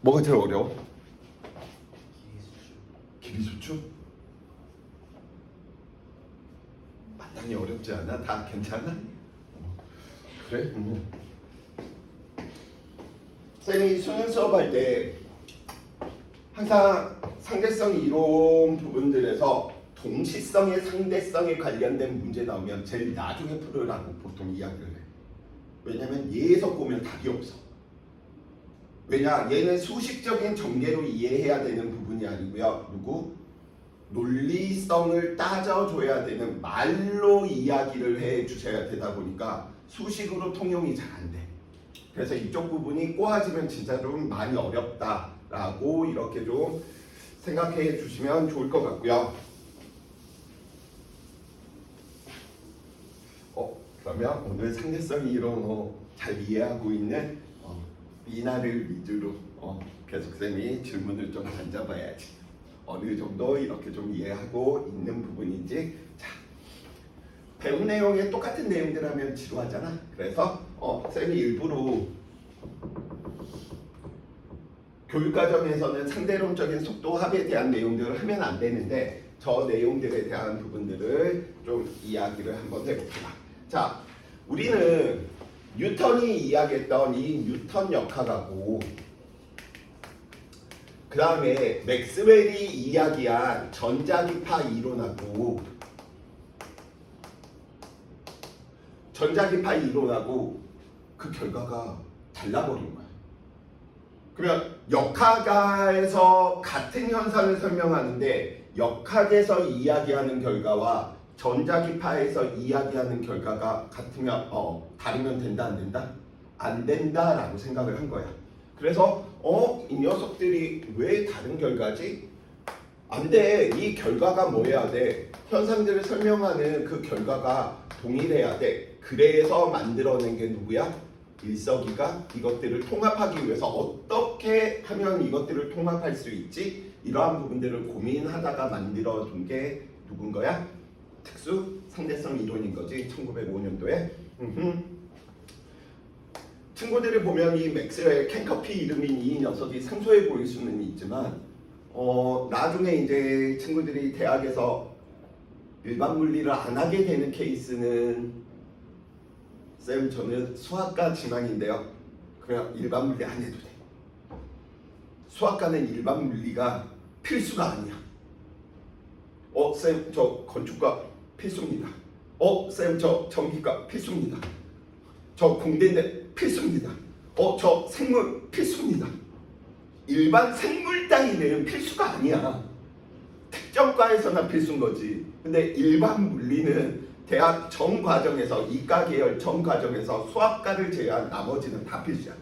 뭐가 제일 어려워? 길이수축? 마땅히 어렵지 않아? 다 괜찮아? 그래? 쌤이 수능 수업할 때 항상 상대성 이론 부분들에서 동시성에 상대성에 관련된 문제 나오면 제일 나중에 풀으라고 보통 이야기를 해. 왜냐면 얘에서 보면 답이 없어. 왜냐? 얘는 수식적인 전개로 이해해야 되는 부분이 아니고요. 논리성을 따져줘야 되는 말로 이야기를 해주셔야 되다 보니까 수식으로 통용이 잘 안 돼. 그래서 이쪽 부분이 꼬아지면 진짜 좀 많이 어렵다라고 이렇게 좀 생각해 주시면 좋을 것 같고요. 그러면 오늘 상대성 이론 잘 이해하고 있는 미나를 위주로 계속 쌤이 질문을 좀 던져봐야지. 어느 정도 이렇게 좀 이해하고 있는 부분인지. 자, 배운 내용에 똑같은 내용들 하면 지루하잖아. 그래서 쌤이 일부러 교육과정에서는 상대론적인 속도 합에 대한 내용들을 하면 안 되는데 저 내용들에 대한 부분들을 좀 이야기를 한번 해봅시다. 자, 우리는 뉴턴이 이야기했던 이 뉴턴 역학하고 그 다음에 맥스웰이 이야기한 전자기파 이론하고 그 결과가 달라버린 거야. 그러면 역학에서 같은 현상을 설명하는데 역학에서 이야기하는 결과와 전자기파에서 이야기하는 결과가 같으면 다르면 된다 안 된다? 안 된다라고 생각을 한 거야. 그래서 이 녀석들이 왜 다른 결과지? 안 돼. 이 결과가 뭐여야 돼? 현상들을 설명하는 그 결과가 동일해야 돼. 그래서 만들어낸 게 누구야? 일석이가 이것들을 통합하기 위해서 어떻게 하면 이것들을 통합할 수 있지? 이러한 부분들을 고민하다가 만들어둔 게 누군 거야? 특수 상대성 이론인 거지. 1905년도에. 친구들을 보면 이 맥스웰 캔커피 이름인 이 녀석이 생소해 보일 수는 있지만 나중에 이제 친구들이 대학에서 일반 물리를 안 하게 되는 케이스는 쌤 저는 수학과 진학인데요. 그냥 일반 물리 안 해도 돼. 수학과는 일반 물리가 필수가 아니야. 쌤 저 건축과 필수입니다. 쌤 저 전기과 필수입니다. 저 공대인데 필수입니다. 저 생물 필수입니다. 일반 생물 따위는 필수가 아니야. 특정과에서나 필수인 거지. 근데 일반 물리는 대학 전 과정에서 이과 계열 전 과정에서 수학과를 제외한 나머지는 다 필수야.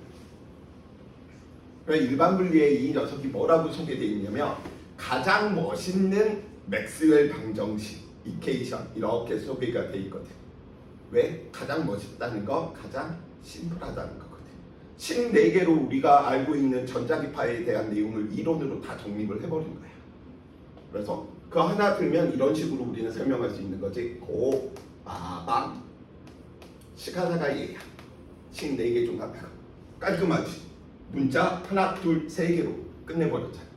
일반 물리에 이 녀석이 뭐라고 소개되어 있냐면 가장 멋있는 맥스웰 방정식 이케이션 이렇게 소개가 되어 있거든. 왜? 가장 멋있다는 거, 가장 심플하다는 거거든. 14개로 우리가 알고 있는 전자기파에 대한 내용을 이론으로 다 정립을 해버린 거야. 그래서 그 하나 들면 이런 식으로 우리는 설명할 수 있는 거지. 고, 빠밤. 시간하가 얘야. 14개 중 하나가. 깔끔하지. 문자 하나, 둘, 세 개로 끝내버렸잖아.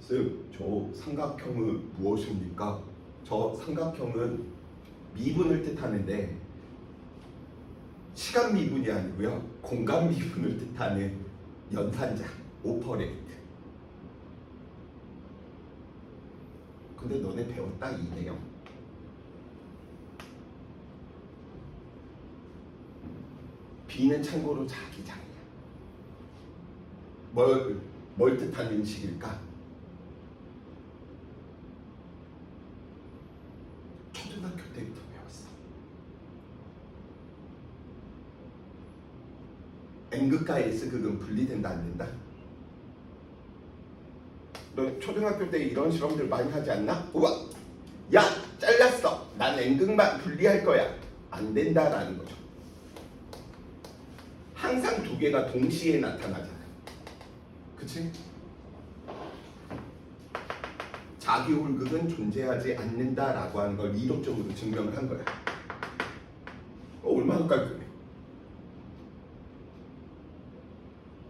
쌤, 저 삼각형은 무엇입니까? 저 삼각형은 미분을 뜻하는데 시간 미분이 아니고요. 공간 미분을 뜻하는 연산자, 오퍼레이트. 근데 너네 배웠다 이 내용? B는 참고로 자기장이야. 뭘 뜻하는 식일까? 초등학교 때부터 배웠어. N극과 S극은 분리된다 안 된다? 너 초등학교 때 이런 실험들 많이 하지 않나? 우와! 야! 잘랐어! 난 N극만 분리할 거야. 안 된다라는 거죠. 항상 두 개가 동시에 나타나잖아. 그치? 자기홀극은 존재하지 않는다라고 하는 걸 이론적으로 증명을 한 거야. 얼마나 깔끔해.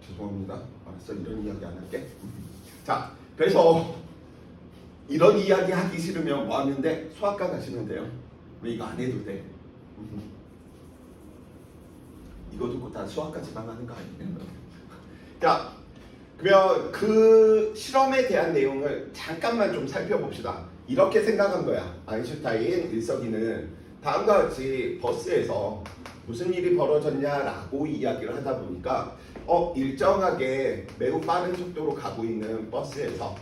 죄송합니다. 알았어, 이런 이야기 안 할게. 자, 그래서 이런 이야기 하기 싫으면 뭐 하는데 수학과 가시면 돼요. 왜 이거 안 해도 돼? 이거 듣고 다 수학까지만 하는 거 아니에요? 자, 그러면 그 실험에 대한 내용을 잠깐만 좀 살펴봅시다. 이렇게 생각한 거야. 아인슈타인 일석이는 다음과 같이 버스에서 무슨 일이 벌어졌냐라고 이야기를 하다 보니까 일정하게 매우 빠른 속도로 가고 있는 버스에서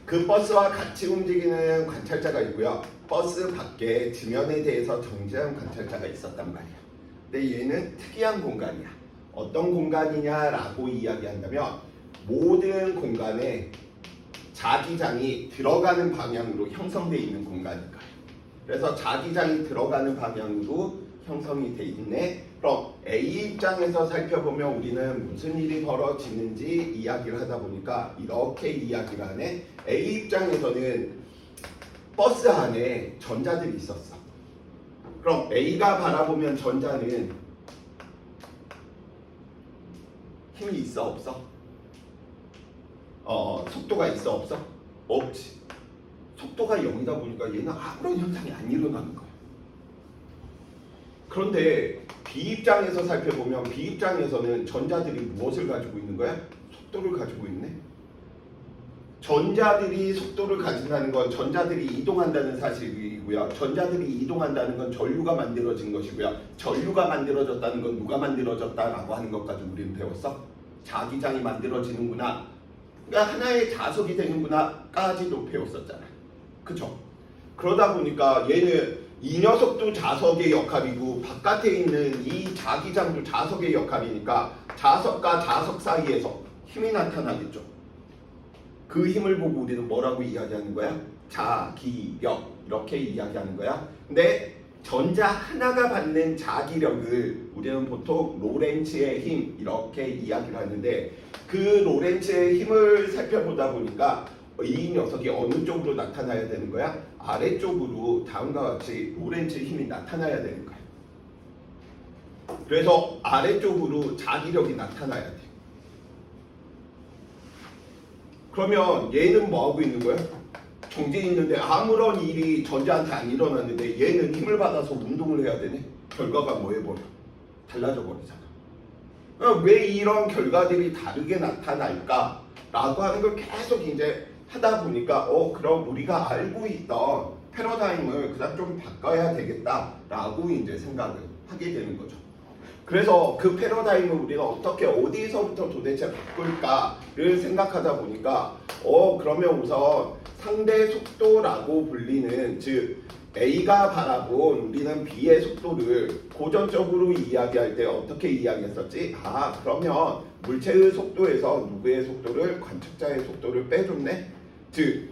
그 버스와 같이 움직이는 관찰자가 있고요. 버스 밖에 지면에 대해서 정지한 관찰자가 있었단 말이야. 근데 얘는 특이한 공간이야. 어떤 공간이냐라고 이야기한다면 모든 공간에 자기장이 들어가는 방향으로 형성되어 있는 공간일 거야. 그래서 자기장이 들어가는 방향으로 형성이 돼 있네. 그럼 A 입장에서 살펴보면 우리는 무슨 일이 벌어지는지 이야기를 하다 보니까 이렇게 이야기를 하네. A 입장에서는 버스 안에 전자들이 있었어. 그럼 A가 바라보면 전자는 힘이 있어 없어? 속도가 있어 없어? 없지. 속도가 0이다 보니까 얘는 아무런 현상이 안 일어나는 거야. 그런데 B 입장에서 살펴보면 B 입장에서는 전자들이 무엇을 가지고 있는 거야? 속도를 가지고 있네. 전자들이 속도를 가진다는 건 전자들이 이동한다는 사실이고요. 전자들이 이동한다는 건 전류가 만들어진 것이고요. 전류가 만들어졌다는 건 누가 만들어졌다라고 하는 것까지 우리는 배웠어. 자기장이 만들어지는구나. 그러니까 하나의 자석이 되는구나까지도 배웠었잖아. 그쵸? 그러다 보니까 얘는 이 녀석도 자석의 역할이고 바깥에 있는 이 자기장도 자석의 역할이니까 자석과 자석 사이에서 힘이 나타나겠죠. 그 힘을 보고 우리는 뭐라고 이야기하는 거야? 자기력 이렇게 이야기하는 거야. 근데 전자 하나가 받는 자기력을 우리는 보통 로렌츠의 힘 이렇게 이야기를 하는데 그 로렌츠의 힘을 살펴보다 보니까 이 녀석이 어느 쪽으로 나타나야 되는 거야? 아래쪽으로 다음과 같이 로렌츠의 힘이 나타나야 되는 거야. 그래서 아래쪽으로 자기력이 나타나야 돼. 그러면 얘는 뭐 하고 있는 거야? 정지해 있는데 아무런 일이 전자한테 안 일어났는데 얘는 힘을 받아서 운동을 해야 되네. 결과가 뭐 해버려? 달라져 버리잖아. 왜 이런 결과들이 다르게 나타날까? 라고 하는 걸 계속 이제 하다 보니까 그럼 우리가 알고 있던 패러다임을 그다음 좀 바꿔야 되겠다라고 이제 생각을 하게 되는 거죠. 그래서 그 패러다임을 우리가 어떻게 어디서부터 도대체 바꿀까를 생각하다 보니까 그러면 우선 상대 속도라고 불리는 즉 A가 바라본 우리는 B의 속도를 고전적으로 이야기할 때 어떻게 이야기했었지? 그러면 물체의 속도에서 누구의 속도를 관측자의 속도를 빼줬네? 즉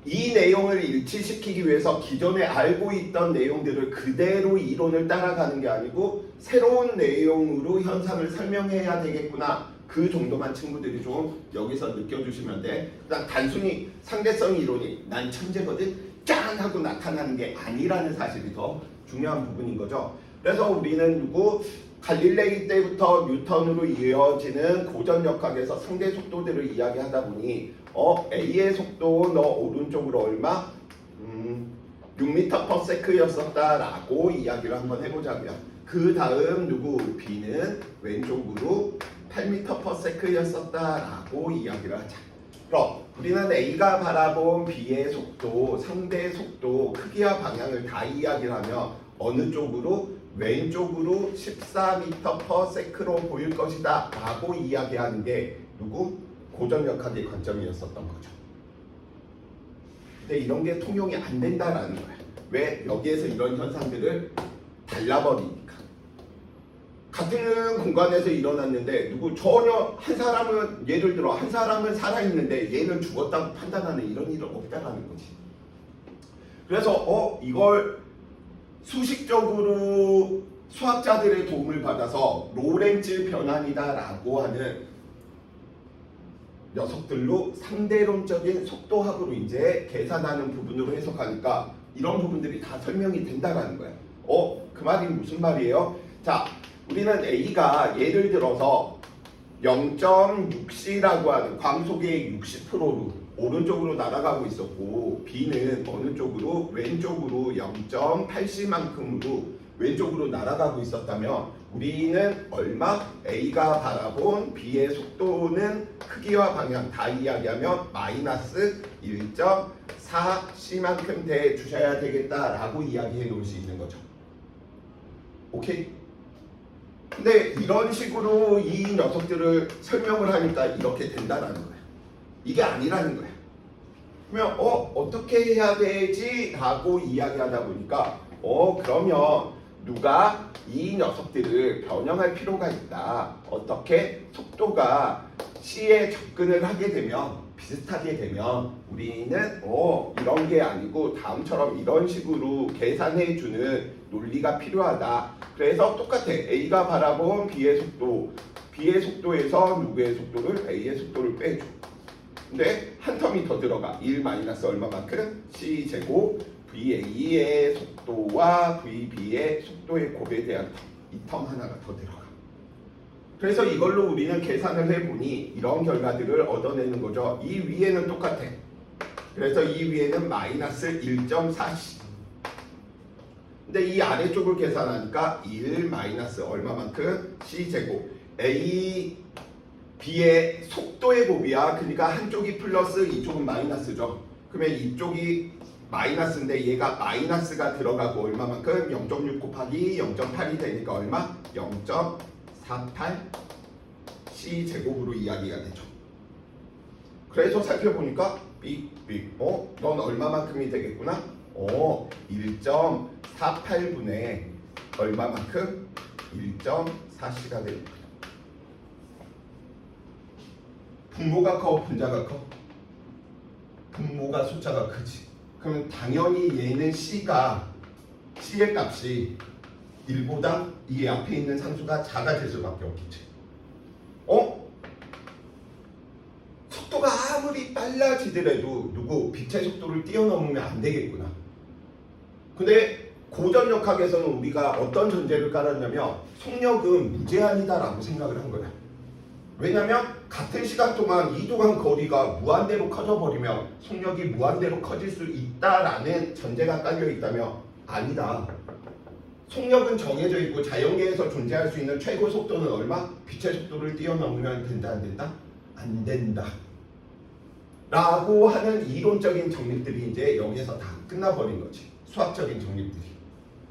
이 내용을 일치시키기 위해서 기존에 알고 있던 내용들을 그대로 이론을 따라가는 게 아니고 새로운 내용으로 현상을 설명해야 되겠구나. 그 정도만 친구들이 좀 여기서 느껴주시면 돼. 그냥 단순히 상대성 이론이 난 천재거든 짠 하고 나타나는 게 아니라는 사실이 더 중요한 부분인 거죠. 그래서 우리는 갈릴레이 때부터 뉴턴으로 이어지는 고전역학에서 상대 속도들을 이야기하다 보니 A의 속도 너 오른쪽으로 얼마? 6m/s였었다라고 이야기를 한번 해보자고요. 그 다음 B는 왼쪽으로 8m/s였었다라고 이야기를 하자. 그럼 우리는 A가 바라본 B의 속도, 상대 속도, 크기와 방향을 다 이야기를 하면 어느 쪽으로? 왼쪽으로 14m/s로 보일 것이다 라고 이야기하는 게 고전역학의 관점이었었던 거죠. 근데 이런 게 통용이 안 된다라는 거야. 왜? 여기에서 이런 현상들을 달라버리니까. 같은 공간에서 일어났는데 전혀 한 사람은 예를 들어 한 사람은 살아있는데 얘는 죽었다고 판단하는 이런 일은 없다라는 거지. 그래서 이걸 수식적으로 수학자들의 도움을 받아서 로렌츠 변환이다라고 하는 녀석들로 상대론적인 속도학으로 이제 계산하는 부분으로 해석하니까 이런 부분들이 다 설명이 된다라는 거야. 그 말이 무슨 말이에요? 자, 우리는 A가 예를 들어서 0.6c라고 하는 광속의 60%로 오른쪽으로 날아가고 있었고 B는 어느 쪽으로? 왼쪽으로 0.8c만큼으로 왼쪽으로 날아가고 있었다면 우리는 얼마? A가 바라본 B의 속도는 크기와 방향 다 이야기하면 마이너스 1.4c만큼 돼 주셔야 되겠다라고 이야기해 놓을 수 있는 거죠. 오케이? 근데 이런 식으로 이 녀석들을 설명을 하니까 이렇게 된다라는 거야. 이게 아니라는 거야. 그러면 어떻게 해야 되지? 라고 이야기하다 보니까 그러면 누가 이 녀석들을 변형할 필요가 있다. 어떻게? 속도가 C에 접근을 하게 되면 비슷하게 되면 우리는 이런 게 아니고 다음처럼 이런 식으로 계산해 주는 논리가 필요하다. 그래서 똑같아. A가 바라본 B의 속도, B의 속도에서 누구의 속도를? A의 속도를 빼줘. 근데 한 텀이 더 들어가. 1 마이너스 얼마만큼? C제곱 VA의 속도와 VB의 속도의 곱에 대한 이 텀 하나가 더 들어가. 그래서 이걸로 우리는 계산을 해보니 이런 결과들을 얻어내는 거죠. 이 위에는 똑같아. 그래서 이 위에는 마이너스 1.4C. 근데 이 아래쪽을 계산하니까 1 마이너스 얼마만큼? C제곱 A B의 속도의 곱이야. 그러니까 한쪽이 플러스 이쪽은 마이너스죠. 그러면 이쪽이 마이너스인데 얘가 마이너스가 들어가고 얼마만큼? 0.6 곱하기 0.8이 되니까 얼마? 0.48 C제곱으로 이야기가 되죠. 그래서 살펴보니까 넌 얼마만큼이 되겠구나? 1.48분의 얼마만큼? 1.4C가 됩니다. 분모가 커? 분자가 커? 분모가 숫자가 크지. 그러면 당연히 얘는 C의 값이 1보다 이 앞에 있는 상수가 작아질 수밖에 없겠지. 속도가 아무리 빨라지더라도 빛의 속도를 뛰어넘으면 안 되겠구나. 근데 고전역학에서는 우리가 어떤 전제를 깔았냐면 속력은 무제한이다라고 생각을 한 거야. 왜냐면 같은 시간 동안 이동한 거리가 무한대로 커져버리면 속력이 무한대로 커질 수 있다라는 전제가 깔려 있다면 아니다. 속력은 정해져 있고 자연계에서 존재할 수 있는 최고 속도는 얼마? 빛의 속도를 뛰어넘으면 된다 안 된다? 안 된다. 라고 하는 이론적인 정립들이 이제 여기서 다 끝나버린 거지. 수학적인 정립들이.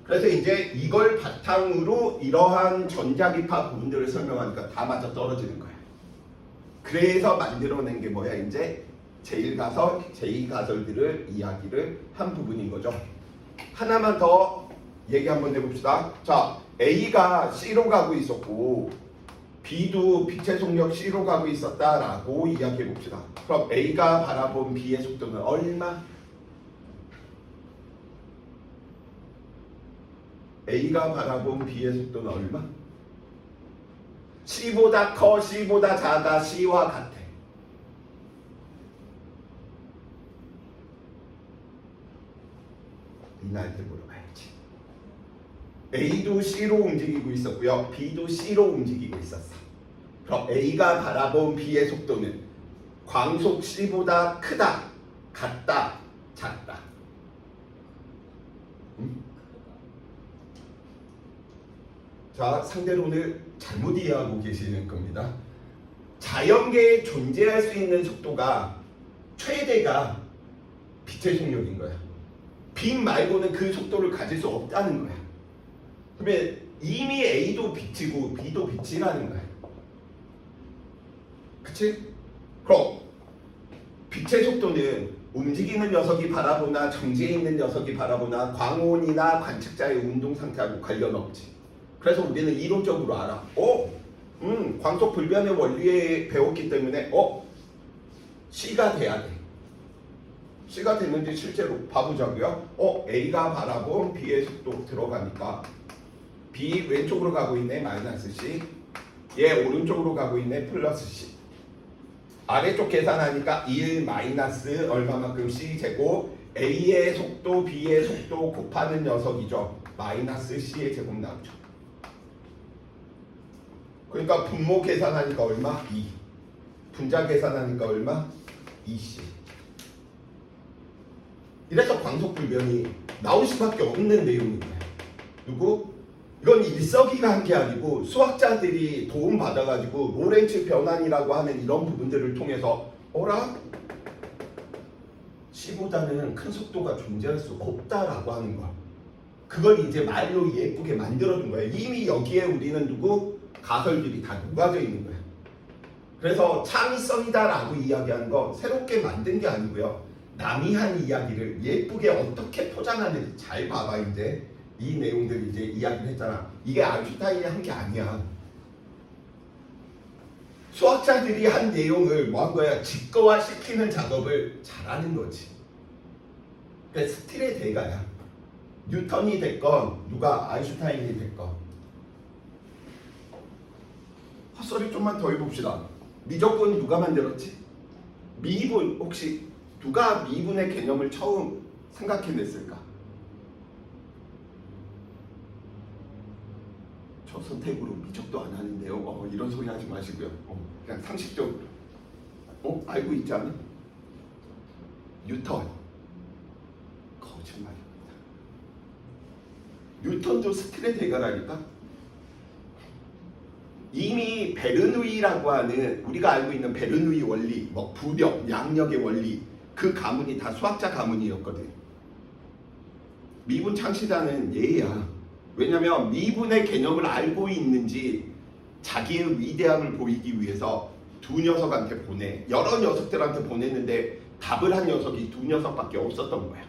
그래서 이제 이걸 바탕으로 이러한 전자기파 부분들을 설명하니까 다 맞아 떨어지는 거야. 그래서 만들어낸 게 뭐야? 이제 제1가설, 제2가설들을 이야기를 한 부분인 거죠. 하나만 더 얘기 한번 해봅시다. 자, A가 C로 가고 있었고 B도 빛의 속력 C로 가고 있었다라고 이야기해봅시다. 그럼 A가 바라본 B의 속도는 얼마? A가 바라본 B의 속도는 얼마? C보다 커, C보다 작아, C와 같아. 리나한테 물어봐야지. A도 C로 움직이고 있었고요. B도 C로 움직이고 있었어. 그럼 A가 바라본 B의 속도는 광속 C보다 크다, 같다, 작다. 자, 상대로 오늘 잘못 이해하고 계시는 겁니다. 자연계에 존재할 수 있는 속도가 최대가 빛의 속력인 거야. 빛 말고는 그 속도를 가질 수 없다는 거야. 그러면 이미 A도 빛이고 B도 빛이라는 거야. 그치? 그럼 빛의 속도는 움직이는 녀석이 바라보나 정지해 있는 녀석이 바라보나 광원이나 관측자의 운동 상태하고 관련 없지. 그래서 우리는 이론적으로 알아. 광속 불변의 원리에 배웠기 때문에 C가 돼야 돼. C가 됐는지 실제로 봐보자고요. A가 바라본 B의 속도 들어가니까 B 왼쪽으로 가고 있네 마이너스 C, 얘 오른쪽으로 가고 있네 플러스 C. 아래쪽 계산하니까 1 마이너스 얼마만큼 C 제곱 A의 속도 B의 속도 곱하는 녀석이죠. 마이너스 C의 제곱 나오죠. 그러니까 분모 계산하니까 얼마? 2. 분자 계산하니까 얼마? 2C. 이래서 광속불변이 나올 수밖에 없는 내용인 거예요. 누구? 이건 일석이가 게 아니고 수학자들이 도움 받아가지고 로렌츠 변환이라고 하는 이런 부분들을 통해서 어라? C보다는 큰 속도가 존재할 수 없다라고 하는 거야. 그걸 이제 말로 예쁘게 만들어둔 거예요. 이미 여기에 우리는 누구? 가설들이 다 녹아져 있는 거예요. 그래서 창의성이다라고 이야기하는 건 새롭게 만든 게 아니고요. 남이 한 이야기를 예쁘게 어떻게 포장하는지 잘 봐봐. 이제 이 내용들 이제 이야기를 했잖아. 이게 아인슈타인이 한 게 아니야. 수학자들이 한 내용을 뭐 한 거야? 직거화시키는 작업을 잘하는 거지. 그러니까 스틸의 대가야. 뉴턴이 됐건 누가 아인슈타인이 됐건. 헛소리 좀만 더 해봅시다. 미적분 누가 만들었지? 미분. 혹시 누가 미분의 개념을 처음 생각해냈을까? 저 선택으로 미적도 안 하는데요. 이런 소리 하지 마시고요. 그냥 상식적으로. 알고 있지 않아? 뉴턴. 거짓말입니다. 뉴턴도 스틸의 대가라니까? 이미 베르누이라고 하는 우리가 알고 있는 베르누이 원리, 뭐 부력, 양력의 원리, 그 가문이 다 수학자 가문이었거든. 미분 창시자는 얘야. 왜냐면 미분의 개념을 알고 있는지 자기의 위대함을 보이기 위해서 두 녀석한테 보내. 여러 녀석들한테 보냈는데 답을 한 녀석이 두 녀석밖에 없었던 거야.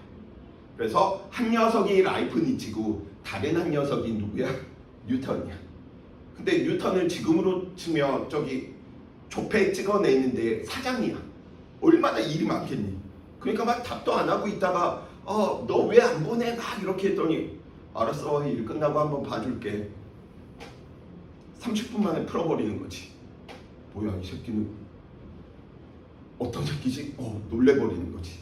그래서 한 녀석이 라이프니치고 다른 한 녀석이 누구야? 뉴턴이야. 근데 뉴턴을 지금으로 치면 저기 조폐 찍어내는데 사장이야. 얼마나 일이 많겠니? 그러니까 막 답도 안 하고 있다가 너 왜 안 보내? 막 이렇게 했더니 알았어, 일 끝나고 한번 봐줄게. 30분 만에 풀어버리는 거지. 뭐야 이 새끼는 어떤 새끼지? 놀래버리는 거지.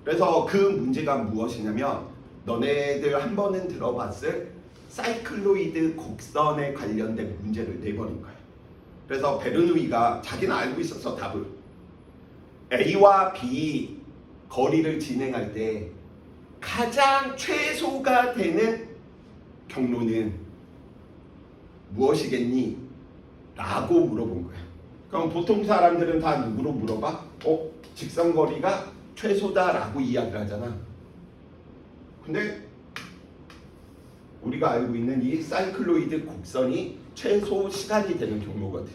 그래서 그 문제가 무엇이냐면 너네들 한 번은 들어봤을 사이클로이드 곡선에 관련된 문제를 내버린 거야. 그래서 베르누이가 자기는 알고 있었어 답을. A와 B 거리를 진행할 때 가장 최소가 되는 경로는 무엇이겠니? 라고 물어본 거야. 그럼 보통 사람들은 다 누구로 물어봐? 직선거리가 최소다라고 이야기를 하잖아. 근데 우리가 알고 있는 이 사이클로이드 곡선이 최소 시간이 되는 경로거든.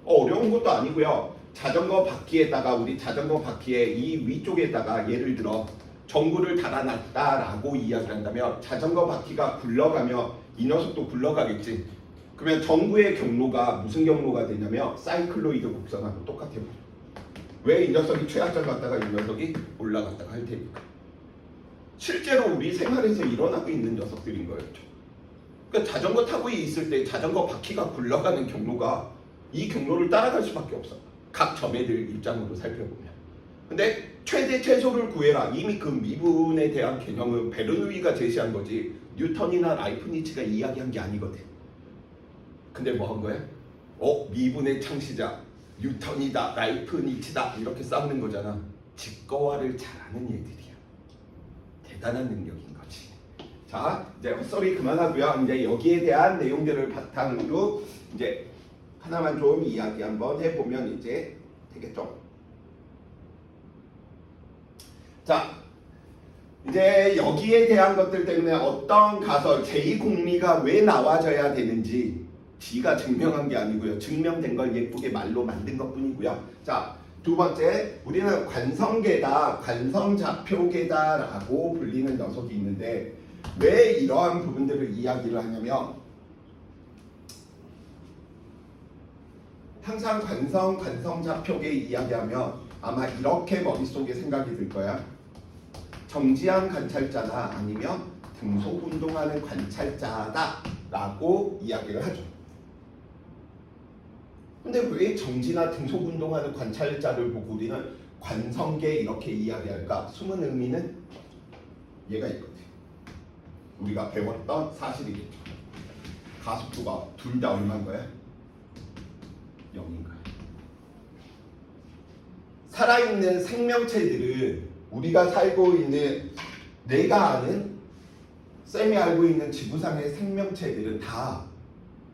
어려운 것도 아니고요. 자전거 바퀴에다가 우리 자전거 바퀴의 이 위쪽에다가 예를 들어 전구를 달아놨다라고 이야기를 한다면 자전거 바퀴가 굴러가며 이 녀석도 굴러가겠지. 그러면 전구의 경로가 무슨 경로가 되냐면 사이클로이드 곡선하고 똑같아요. 왜 이 녀석이 최하점 갔다가 이 녀석이 올라갔다가 할 테니까. 실제로 우리 생활에서 일어나고 있는 녀석들인 거였죠. 그러니까 자전거 타고 있을 때 자전거 바퀴가 굴러가는 경로가 이 경로를 따라갈 수밖에 없어. 각 점애들 입장으로 살펴보면. 근데 최대 최소를 구해라. 이미 그 미분에 대한 개념은 베르누이가 제시한 거지 뉴턴이나 라이프니츠가 이야기한 게 아니거든. 근데 뭐 한 거야? 미분의 창시자 뉴턴이다 라이프니츠다 이렇게 싸우는 거잖아. 직거화를 잘하는 얘들이야. 대단한 능력인 거지. 자, 이제 헛소리 그만하고요. 이제 여기에 대한 내용들을 바탕으로 이제 하나만 좀 이야기 한번 해보면 이제 되겠죠. 자, 이제 여기에 대한 것들 때문에 어떤 가설 제2공리가 왜 나와져야 되는지 지가 증명한 게 아니고요. 증명된 걸 예쁘게 말로 만든 것뿐이고요. 자, 두 번째, 우리는 관성계다, 관성좌표계다라고 불리는 녀석이 있는데 왜 이러한 부분들을 이야기를 하냐면 항상 관성좌표계 이야기하면 아마 이렇게 머릿속에 생각이 들 거야. 정지한 관찰자나 아니면 등속운동하는 관찰자다라고 이야기를 하죠. 근데 왜 정지나 등속운동하는 관찰자를 보고 우리는 관성계 이렇게 이야기할까? 숨은 의미는 얘가 있거든. 우리가 배웠던 사실이겠죠. 가속도가 둘 다 얼마인 거야? 0인 거야. 살아있는 생명체들은 우리가 살고 있는 내가 아는 쌤이 알고 있는 지구상의 생명체들은 다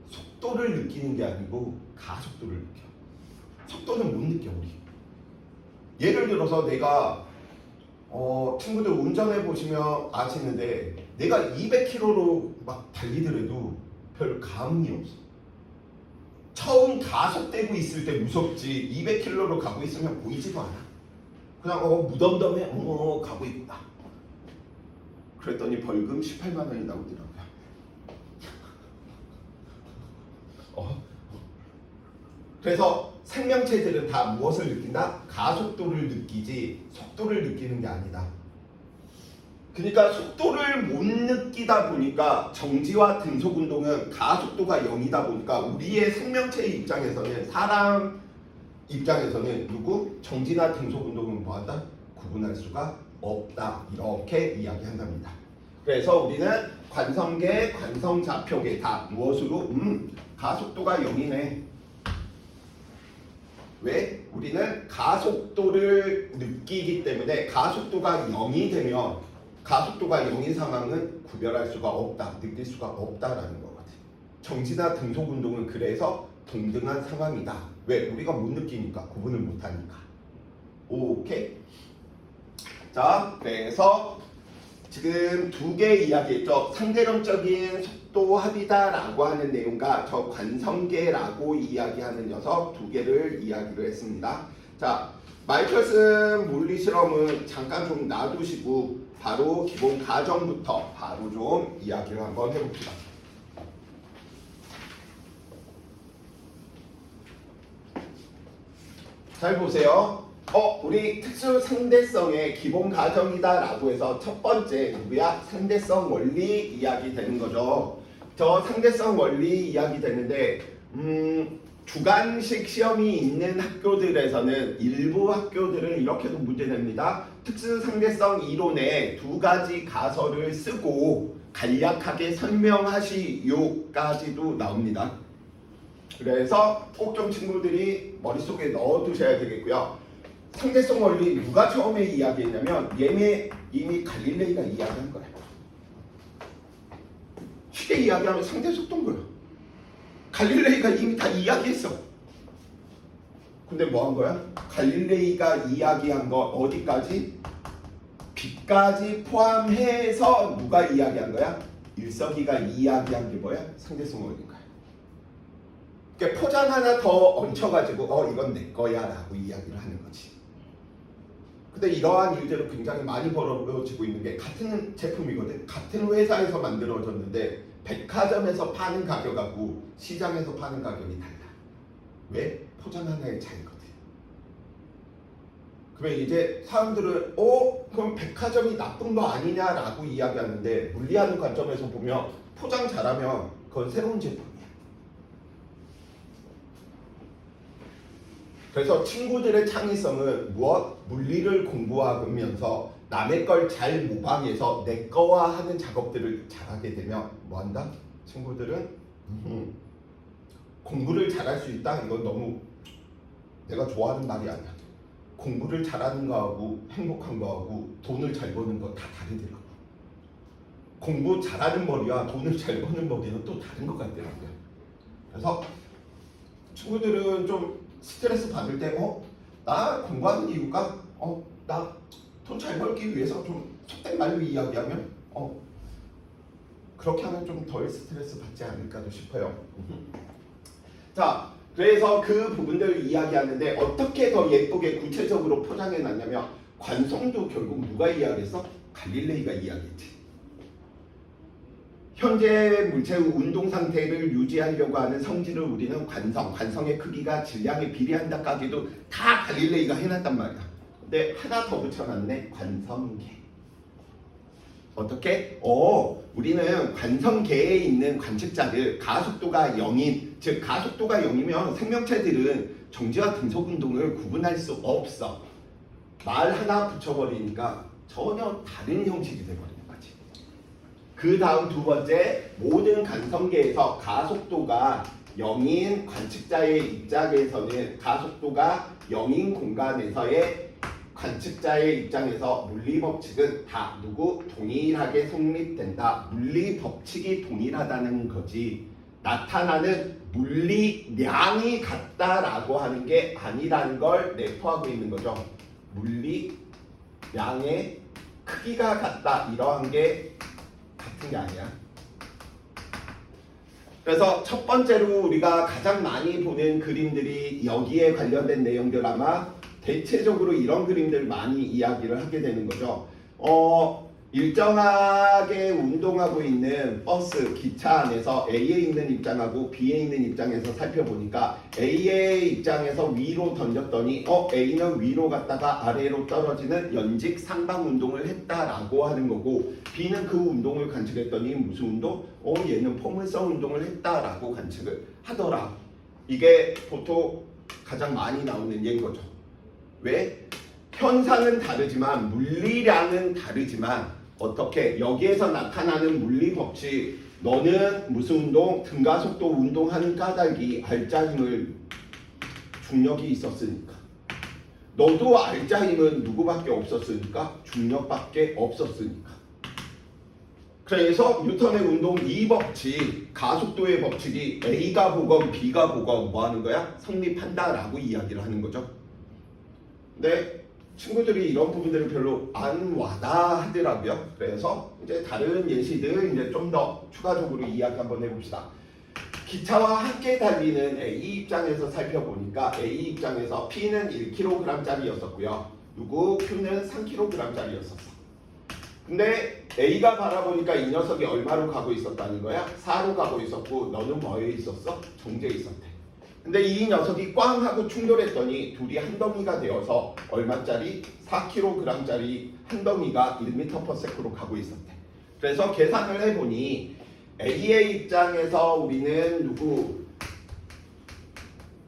속도를 느끼는 게 아니고 가속도를 느껴. 속도는 못 느껴 우리. 예를 들어서 내가 친구들 운전해 보시면 아시는데 내가 200km로 막 달리더라도 별 감이 없어. 처음 가속되고 있을 때 무섭지 200km로 가고 있으면 보이지도 않아. 그냥 무덤덤해 가고 있다. 그랬더니 벌금 18만 원이 나오더라고요. 그래서 생명체들은 다 무엇을 느낀다? 가속도를 느끼지 속도를 느끼는 게 아니다. 그러니까 속도를 못 느끼다 보니까 정지와 등속 운동은 가속도가 0이다 보니까 우리의 생명체의 입장에서는 사람 입장에서는 누구? 정지나 등속 운동은 뭐하다? 구분할 수가 없다. 이렇게 이야기한답니다. 그래서 우리는 관성계, 관성좌표계 다 무엇으로? 가속도가 0이네. 왜? 우리는 가속도를 느끼기 때문에 가속도가 0이 되면 가속도가 0인 상황은 구별할 수가 없다. 느낄 수가 없다라는 거거든. 정지나 등속 운동은 그래서 동등한 상황이다. 왜? 우리가 못 느끼니까. 구분을 못하니까. 오케이? 자, 그래서 지금 두 개 이야기했죠. 상대론적인 속도 합이다라고 하는 내용과 저 관성계라고 이야기하는 녀석 두 개를 이야기를 했습니다. 자, 마이클슨 물리 실험은 잠깐 좀 놔두시고 바로 기본 가정부터 바로 좀 이야기를 한번 해봅시다. 잘 보세요. 우리 특수 상대성의 기본 가정이다라고 해서 첫 번째 누구야? 상대성 원리 이야기 되는 거죠. 저 상대성 원리 이야기 되는데 주관식 시험이 있는 학교들에서는 일부 학교들은 이렇게도 문제 냅니다. 특수 상대성 이론에 두 가지 가설을 쓰고 간략하게 설명하시오까지도 나옵니다. 그래서 꼭 좀 친구들이 머릿속에 넣어두셔야 되겠고요. 상대성 원리 누가 처음에 이야기했냐면 이미 갈릴레이가 이야기한 거예요. 쉽게 이야기하면 상대속도인 거예요. 갈릴레이가 이미 다 이야기했어. 근데 뭐 한 거야? 갈릴레이가 이야기한 거 어디까지? 빛까지 포함해서 누가 이야기한 거야? 일석이가 이야기한 게 뭐야? 상대성 원리인 거야. 그러니까 포장 하나 더 얹혀가지고 이건 내 거야 라고 이야기를 하는 거지. 근데 이러한 일들은 굉장히 많이 벌어지고 있는 게 같은 제품이거든. 같은 회사에서 만들어졌는데 백화점에서 파는 가격하고 시장에서 파는 가격이 달라. 왜? 포장 하나의 차이거든. 그러면 이제 사람들은 그럼 백화점이 나쁜 거 아니냐라고 이야기하는데 물리하는 관점에서 보면 포장 잘하면 그건 새로운 제품이야. 그래서 친구들의 창의성은 무엇? 물리를 공부하면서 남의 걸 잘 모방해서 내 거와 하는 작업들을 잘하게 되면 뭐한다? 친구들은 공부를 잘할 수 있다? 이건 너무 내가 좋아하는 말이 아니야. 공부를 잘하는 거하고 행복한 거하고 돈을 잘 버는 거 다 다르더라고. 공부 잘하는 머리와 돈을 잘 버는 머리는 또 다른 것 같더라고요. 그래서 친구들은 좀 스트레스 받을 때 나 공부하는 이유가 나 돈 잘 벌기 위해서 좀 속된 말로 이야기하면 그렇게 하면 좀 덜 스트레스 받지 않을까도 싶어요. 자, 그래서 그 부분들을 이야기하는데 어떻게 더 예쁘게 구체적으로 포장해 놨냐면 관성도 결국 누가 이야기했어? 갈릴레이가 이야기했지. 현재 물체의 운동 상태를 유지하려고 하는 성질을 우리는 관성의 크기가 질량에 비례한다까지도 다 갈릴레이가 해놨단 말이야. 근데 하나 더 붙여놨네. 관성계. 어떻게? 우리는 관성계에 있는 관측자들 가속도가 0인, 즉 가속도가 0이면 생명체들은 정지와 등속 운동을 구분할 수 없어. 말 하나 붙여버리니까 전혀 다른 형식이 돼버리는 거지. 그 다음 두 번째, 모든 간성계에서 가속도가 0인 관측자의 입장에서는 가속도가 0인 공간에서의 관측자의 입장에서 물리법칙은 다 누구? 동일하게 성립된다. 물리법칙이 동일하다는 거지. 나타나는 물리량이 같다라고 하는 게 아니라는 걸 내포하고 있는 거죠. 물리량의 크기가 같다. 이러한 게 같은 게 아니야. 그래서 첫 번째로 우리가 가장 많이 보는 그림들이 여기에 관련된 내용들 아마 대체적으로 이런 그림들 많이 이야기를 하게 되는 거죠. 일정하게 운동하고 있는 버스, 기차 안에서 A에 있는 입장하고 B에 있는 입장에서 살펴보니까 A의 입장에서 위로 던졌더니 A는 위로 갔다가 아래로 떨어지는 연직 상방 운동을 했다라고 하는 거고, B는 그 운동을 관측했더니 무슨 운동? 얘는 포물선 운동을 했다라고 관측을 하더라. 이게 보통 가장 많이 나오는 예인 거죠. 왜? 현상은 다르지만 물리량은 다르지만 어떻게 여기에서 나타나는 물리 법칙, 너는 무슨 운동? 등가속도 운동하는 까닭이 알짜 힘을 중력이 있었으니까, 너도 알짜 힘은 누구밖에 없었으니까? 중력밖에 없었으니까. 그래서 뉴턴의 운동 이 법칙, 가속도의 법칙이 A가 보건 B가 보건 뭐 하는 거야? 성립한다라고 이야기를 하는 거죠. 근데 친구들이 이런 부분들을 별로 안 와닿아하더라고요. 그래서 이제 다른 예시들 이제 좀 더 추가적으로 이야기 한번 해봅시다. 기차와 함께 달리는 A 입장에서 살펴보니까 A 입장에서 P는 1kg짜리였었고요. 누구? Q는 3kg짜리였었어. 근데 A가 바라보니까 이 녀석이 얼마로 가고 있었다는 거야? 4로 가고 있었고, 너는 뭐에 있었어? 정제에 있었대. 근데 이 녀석이 꽝 하고 충돌했더니 둘이 한 덩이가 되어서 얼마짜리? 4kg짜리 한 덩이가 1m/s로 가고 있었대. 그래서 계산을 해보니 A의 입장에서 우리는 누구?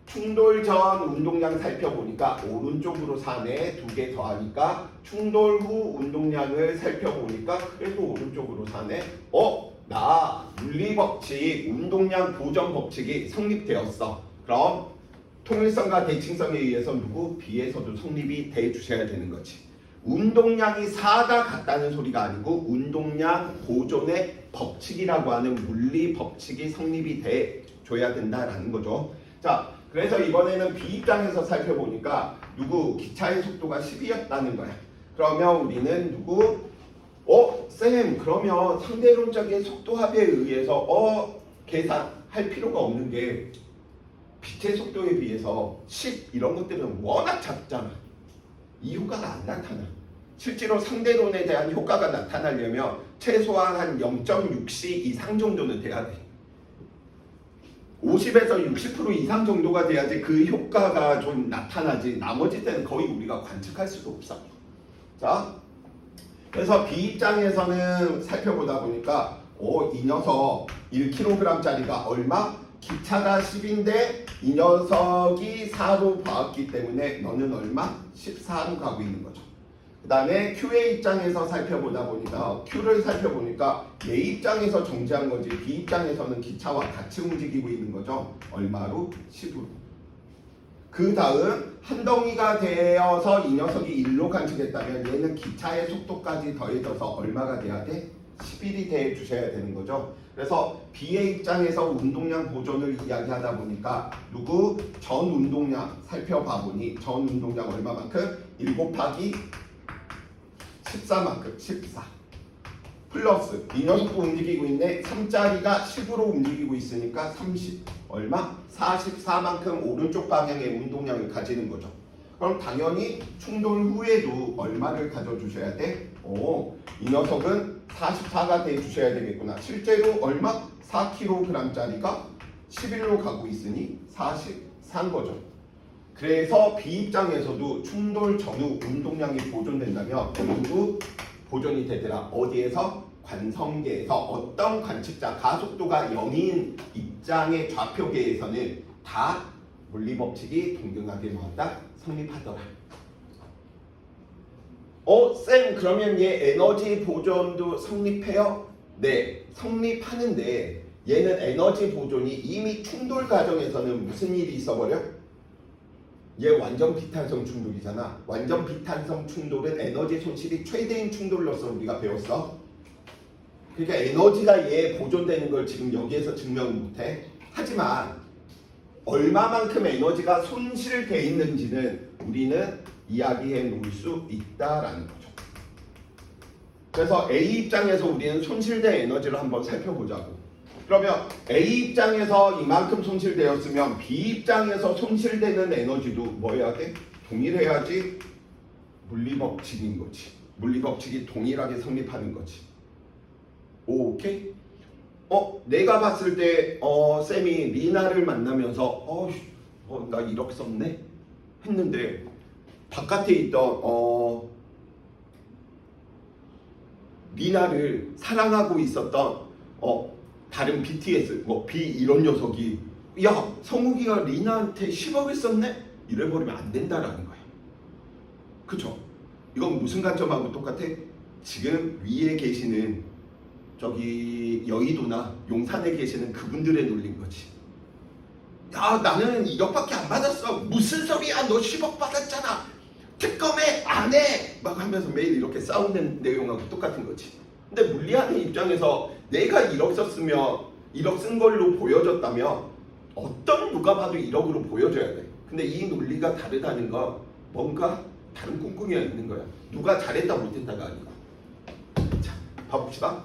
충돌 전 운동량 살펴보니까 오른쪽으로 4네, 2개 더하니까 충돌 후 운동량을 살펴보니까 그래도 오른쪽으로 4네. 나 물리법칙, 운동량 보정 법칙이 성립되었어. 그럼 통일성과 대칭성에 의해서 누구? B에서도 성립이 돼 주셔야 되는 거지. 운동량이 4가 같다는 소리가 아니고 운동량 보존의 법칙이라고 하는 물리 법칙이 성립이 돼 줘야 된다라는 거죠. 자, 그래서 이번에는 B 입장에서 살펴보니까 누구? 기차의 속도가 10이었다는 거야. 그러면 우리는 누구? 쌤, 그러면 상대론적인 속도합에 의해서 계산할 필요가 없는 게 빛의 속도에 비해서 10 이런 것들은 워낙 작잖아. 이 효과가 안 나타나. 실제로 상대론에 대한 효과가 나타나려면 최소한 한 0.6C 이상 정도는 돼야 돼. 50에서 60% 이상 정도가 돼야지 그 효과가 좀 나타나지, 나머지 때는 거의 우리가 관측할 수도 없어. 자, 그래서 B 입장에서는 살펴보다 보니까 이 녀석 1kg짜리가 얼마? 기차가 10인데 이 녀석이 4로 봤기 때문에 너는 얼마? 14로 가고 있는 거죠. 그 다음에 Q의 입장에서 살펴보다 보니까 Q를 살펴보니까 얘 입장에서 정지한 거지, B 입장에서는 기차와 같이 움직이고 있는 거죠. 얼마로? 10으로. 그 다음 한 덩이가 되어서 이 녀석이 1로 간직했다면 얘는 기차의 속도까지 더해져서 얼마가 돼야 돼? 11이 돼 주셔야 되는 거죠. 그래서 B의 입장에서 운동량 보존을 이야기하다 보니까 누구? 전 운동량 살펴봐 보니 전 운동량 얼마만큼? 1 곱하기 14만큼 14 플러스 이 녀석도 움직이고 있네. 3짜리가 10으로 움직이고 있으니까 30 얼마? 44만큼 오른쪽 방향의 운동량을 가지는 거죠. 그럼 당연히 충돌 후에도 얼마를 가져주셔야 돼? 이 녀석은 44가 돼 주셔야 되겠구나. 실제로 얼마? 4kg짜리가 11로 가고 있으니 44인 거죠. 그래서 B 입장에서도 충돌 전후 운동량이 보존된다면 모두 보존이 되더라. 어디에서? 관성계에서. 어떤 관측자, 가속도가 0인 입장의 좌표계에서는 다 물리법칙이 동등하게 뭐한다? 성립하더라. 쌤, 그러면 얘 에너지 보존도 성립해요? 네, 성립하는데 얘는 에너지 보존이 이미 충돌 과정에서는 무슨 일이 있어버려? 얘 완전 비탄성 충돌이잖아. 완전 비탄성 충돌은 에너지 손실이 최대인 충돌로서 우리가 배웠어. 그러니까 에너지가 얘 보존되는 걸 지금 여기에서 증명을 못해. 하지만 얼마만큼 에너지가 손실돼 있는지는 우리는 이야기해 놓을 수 있다라는 거죠. 그래서 A 입장에서 우리는 손실된 에너지를 한번 살펴보자고. 그러면 A 입장에서 이만큼 손실되었으면 B 입장에서 손실되는 에너지도 뭐 해야 돼? 동일해야지 물리법칙인 거지. 물리법칙이 동일하게 성립하는 거지. 오케이? 내가 봤을 때 쌤이 리나를 만나면서 나 이렇게 썼네? 했는데 바깥에 있던 리나를 사랑하고 있었던 다른 BTS B 이런 녀석이 야 성욱이가 리나한테 10억을 썼네? 이래버리면 안 된다라는 거야. 그쵸? 이건 무슨 관점하고 똑같아? 지금 위에 계시는 저기 여의도나 용산에 계시는 그분들의 논리인 거지. 야 나는 2억밖에 안 받았어. 무슨 소리야? 너 10억 받았잖아. 특검에 안 해! 막 하면서 매일 이렇게 싸우는 내용하고 똑같은 거지. 근데 물리하는 입장에서 내가 1억 썼으면 1억 쓴 걸로 보여줬다면 어떤 누가 봐도 1억으로 보여줘야 돼. 근데 이 논리가 다르다는 건 뭔가 다른 꿍꿍이가 있는 거야. 누가 잘했다 못했다가 아니고. 자, 봐봅시다.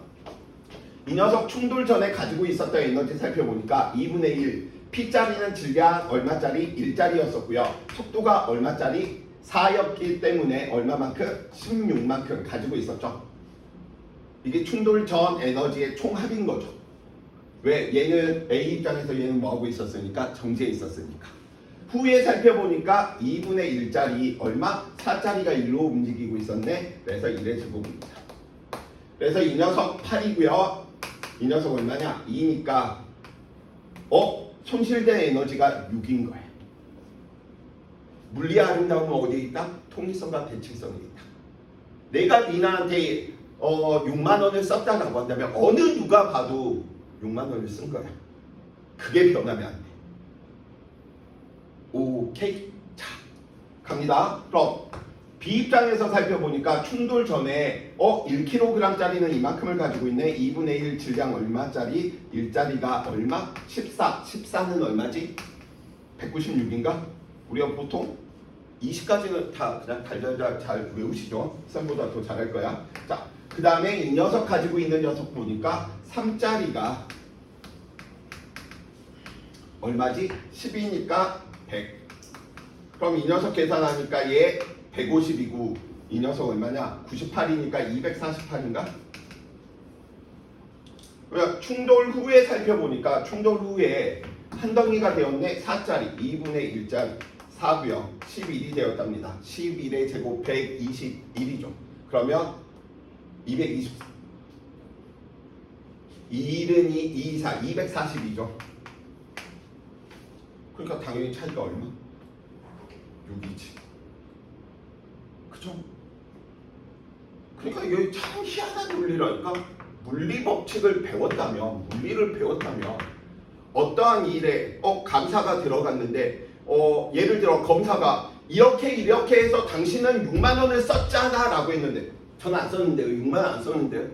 이 녀석 충돌 전에 가지고 있었던 에너지 살펴보니까 2분의 1 P짜리는 질량 얼마짜리? 1짜리였었고요. 속도가 얼마짜리? 4였기 때문에 얼마만큼? 16만큼 가지고 있었죠. 이게 충돌 전 에너지의 총합인 거죠. 왜? 얘는 A 입장에서 얘는 뭐하고 있었으니까? 정지해 있었으니까. 후에 살펴보니까 2분의 1짜리 얼마? 4짜리가 1로 움직이고 있었네. 그래서 1의 제곱입니다. 그래서 이 녀석 8이고요. 이 녀석 얼마냐? 2니까 손실된 에너지가 6인 거예요. 물리의 아름다움은 어디에 있다? 통일성과 대칭성에 있다. 내가 니나한테 6만 원을 썼다라고 한다면 어느 누가 봐도 6만 원을 쓴 거야. 그게 변하면 안 돼. 오케이? 자, 갑니다. 그럼 B 입장에서 살펴보니까 충돌 전에 1kg짜리는 이만큼을 가지고 있네. 2분의 1 질량 얼마짜리? 1짜리가 얼마? 14. 14는 얼마지? 196인가? 우리가 보통 20까지는 다 그냥 달달달 잘 외우시죠? 쌤보다 더 잘할 거야. 자, 그 다음에 이 녀석 가지고 있는 녀석 보니까 3짜리가 얼마지? 10이니까 100. 그럼 이 녀석 계산하니까 얘 150이고 이 녀석 얼마냐? 98이니까 248인가? 그러니까 충돌 후에 살펴보니까 충돌 후에 한 덩이가 되었네. 4짜리 2분의 1짜리 4고요. 11이 되었답니다. 11의 제곱 121이죠. 그러면 220 1은 2, 2, 4, 240이죠. 그러니까 당연히 차이가 얼마? 6이지. 그죠? 그러니까 이게 참 희한한 논리라니까. 물리 법칙을 배웠다면, 물리를 배웠다면 어떠한 일에 감사가 들어갔는데 예를 들어 검사가 이렇게 해서 당신은 6만 원을 썼잖아 라고 했는데 저는 안 썼는데요. 6만 원 안 썼는데요.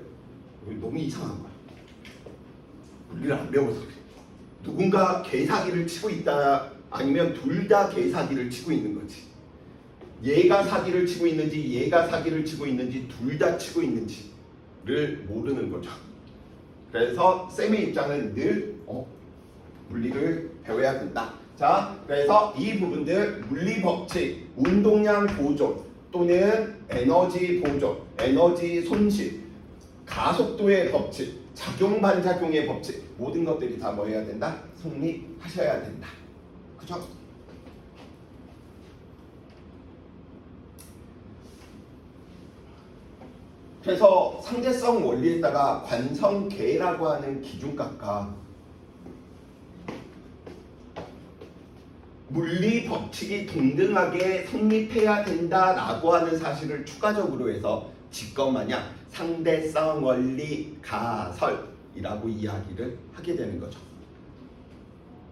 너무 이상한 거야. 물리를 안 배워서 그래. 누군가 개사기를 치고 있다 아니면 둘 다 개사기를 치고 있는 거지. 얘가 사기를 치고 있는지 얘가 사기를 치고 있는지 둘 다 치고 있는지를 모르는 거죠. 그래서 쌤의 입장은 늘 물리를 배워야 된다. 자, 그래서 이 부분들 물리 법칙, 운동량 보존 또는 에너지 보존, 에너지 손실, 가속도의 법칙, 작용 반작용의 법칙 모든 것들이 다 뭐 해야 된다? 성립하셔야 된다. 그죠? 그래서 상대성 원리에다가 관성계라고 하는 기준값과 물리 법칙이 동등하게 성립해야 된다라고 하는 사실을 추가적으로 해서 직거마냥 상대성 원리 가설이라고 이야기를 하게 되는 거죠.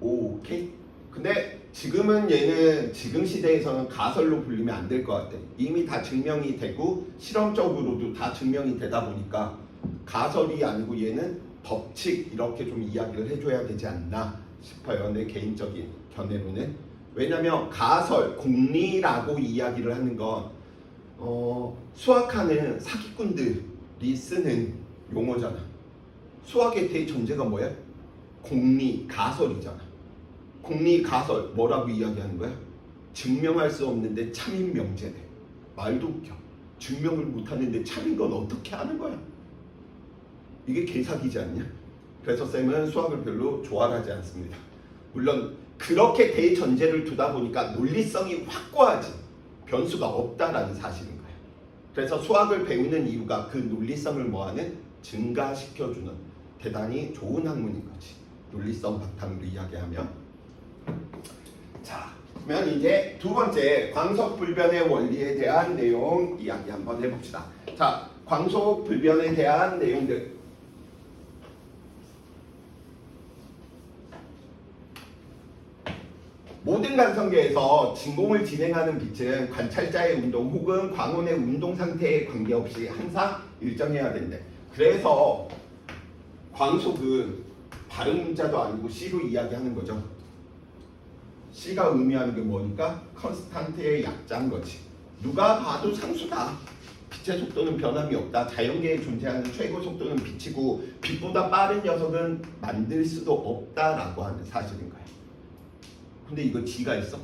오케이? 근데 지금은 얘는 지금 시대에서는 가설로 불리면 안 될 것 같아. 이미 다 증명이 되고 실험적으로도 다 증명이 되다 보니까 가설이 아니고 얘는 법칙 이렇게 좀 이야기를 해줘야 되지 않나 싶어요. 내 개인적인 견해로는. 왜냐면 가설, 공리라고 이야기를 하는 건 수학하는 사기꾼들이 쓰는 용어잖아. 수학의 대전제가 뭐야? 공리, 가설이잖아. 공리, 가설 뭐라고 이야기하는 거야? 증명할 수 없는데 참인 명제네. 말도 웃겨. 증명을 못하는데 참인 건 어떻게 하는 거야? 이게 개사기지 않냐? 그래서 쌤은 수학을 별로 좋아하지 않습니다. 물론 그렇게 대전제를 두다 보니까 논리성이 확고하지 변수가 없다라는 사실인 거예요. 그래서 수학을 배우는 이유가 그 논리성을 뭐하는? 증가시켜주는 대단히 좋은 학문인 거지. 논리성 바탕으로 이야기하면. 자, 그러면 이제 두 번째 광속불변의 원리에 대한 내용 이야기 한번 해봅시다. 자, 광속불변에 대한 내용들. 모든 관성계에서 진공을 진행하는 빛은 관찰자의 운동 혹은 광원의 운동 상태에 관계없이 항상 일정해야 된대. 그래서 광속은 발음 문자도 아니고 C로 이야기하는 거죠. C가 의미하는 게 뭐니까? 컨스탄트의 약자인 거지. 누가 봐도 상수다. 빛의 속도는 변함이 없다. 자연계에 존재하는 최고 속도는 빛이고 빛보다 빠른 녀석은 만들 수도 없다라고 하는 사실인 거예요. 근데 이거 G가 있어?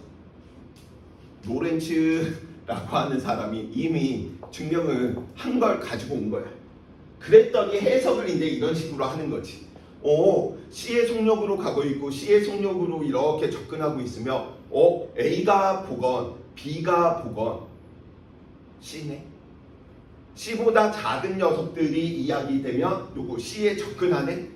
로렌츠라고 하는 사람이 이미 증명을 한 걸 가지고 온 거야. 그랬더니 해석을 이제 이런 식으로 하는 거지. C의 속력으로 가고 있고 C의 속력으로 이렇게 접근하고 있으며 A가 보건 B가 보건 C네. C보다 작은 녀석들이 이야기되면 누구 C에 접근하네.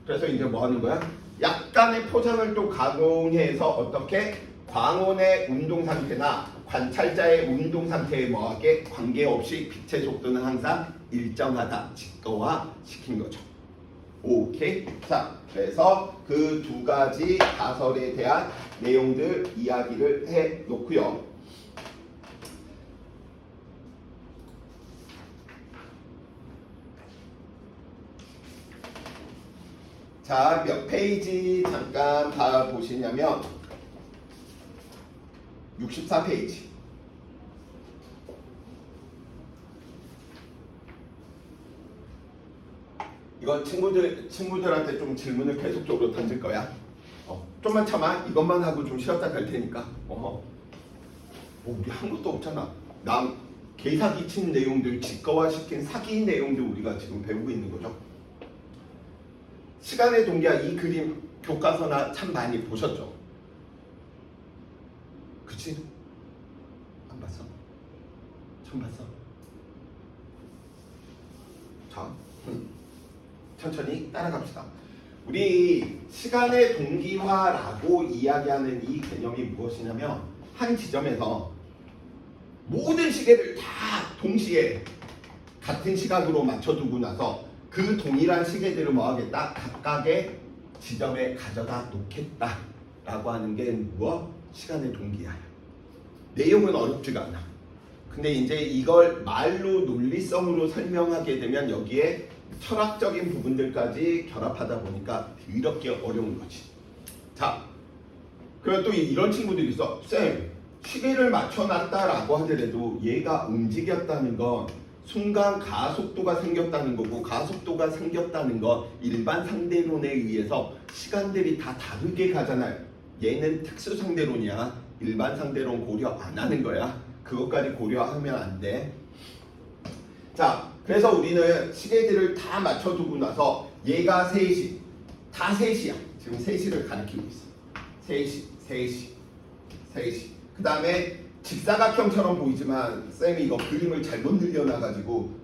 그래서 이제 뭐 하는 거야? 약간의 포장을 또 가공해서 어떻게 광원의 운동 상태나 관찰자의 운동 상태에 뭐하게 관계없이 빛의 속도는 항상 일정하다 직거화 시킨 거죠. 오케이. 자, 그래서 그 두 가지 가설에 대한 내용들 이야기를 해 놓고요. 자, 몇 페이지 잠깐 봐 보시냐면 64페이지. 이건 친구들한테 좀 질문을 계속적으로 던질 거야. 좀만 참아. 이것만 하고 좀 쉬었다 갈 테니까. 우리 한 것도 없잖아. 남 개사기 친 내용들, 직거화시킨 사기 내용들 우리가 지금 배우고 있는 거죠. 시간의 동기와 이 그림 교과서나 참 많이 보셨죠? 그치? 안 봤어? 처음 봤어? 자, 천천히 따라갑시다. 우리 시간의 동기화라고 이야기하는 이 개념이 무엇이냐면 한 지점에서 모든 시계를 다 동시에 같은 시각으로 맞춰두고 나서 그 동일한 시계들을 뭐하겠다? 각각의 지점에 가져다 놓겠다 라고 하는 게 무엇? 시간의 동기화야. 내용은 어렵지가 않아. 근데 이제 이걸 말로 논리성으로 설명하게 되면 여기에 철학적인 부분들까지 결합하다 보니까 더럽게 어려운 거지. 자, 그리고 또 이런 친구들이 있어. 쌤, 시계를 맞춰놨다라고 하더라도 얘가 움직였다는 건 순간 가속도가 생겼다는 거고, 가속도가 생겼다는 건 일반 상대론에 의해서 시간들이 다 다르게 가잖아요. 얘는 특수 상대론이야. 일반 상대론 고려 안 하는 거야. 그것까지 고려하면 안 돼. 자, 그래서 우리는 시계들을 다 맞춰두고 나서 얘가 3시, 다 3시야. 지금 3시를 가리키고 있어. 3시, 3시, 3시. 그 다음에 직사각형처럼 보이지만 쌤이 이거 그림을 잘못 늘려놔가지고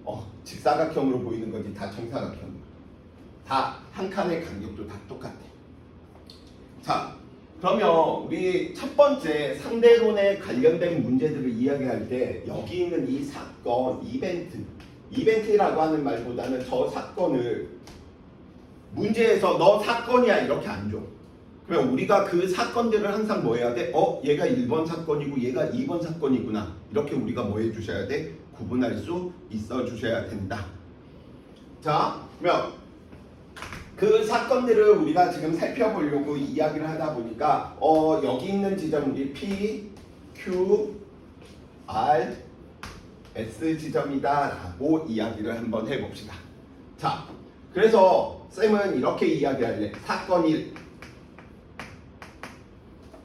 직사각형으로 보이는 거지 다 정사각형. 다 한 칸의 간격도 다 똑같아. 자, 그러면 우리 첫 번째 상대론에 관련된 문제들을 이야기할 때 여기 있는 이 사건, 이벤트라고 하는 말보다는 저 사건을 문제에서 너 사건이야 이렇게 안 줘. 그러면 우리가 그 사건들을 항상 뭐 해야 돼? 얘가 1번 사건이고 얘가 2번 사건이구나. 이렇게 우리가 뭐 해주셔야 돼? 구분할 수 있어 주셔야 된다. 자, 그러면 그 사건들을 우리가 지금 살펴보려고 이야기를 하다 보니까 여기 있는 지점 우리 P, Q, R, S 지점이다 라고 이야기를 한번 해봅시다. 자, 그래서 쌤은 이렇게 이야기할래. 사건 1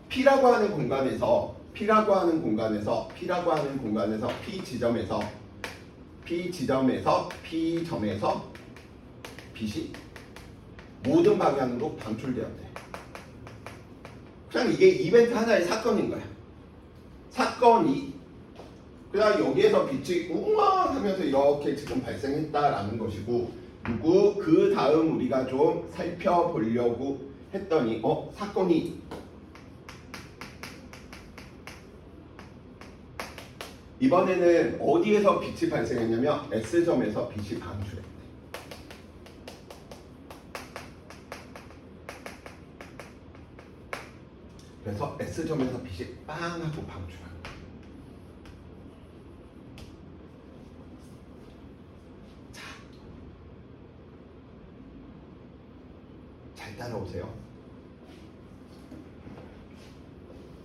P라고 하는 공간에서 P 지점에서 빛이 모든 방향으로 방출되었대. 그냥 이게 이벤트 하나의 사건인 거야. 사건 2. 그냥 여기에서 빛이 우와 하면서 이렇게 지금 발생했다라는 것이고, 그리고 그 다음 우리가 좀 살펴보려고 했더니 사건이 이번에는 어디에서 빛이 발생했냐면 S점에서 빛이 방출했대. 그래서 S점에서 빛이 빵 하고 방출한 거야. 자, 잘 따라오세요.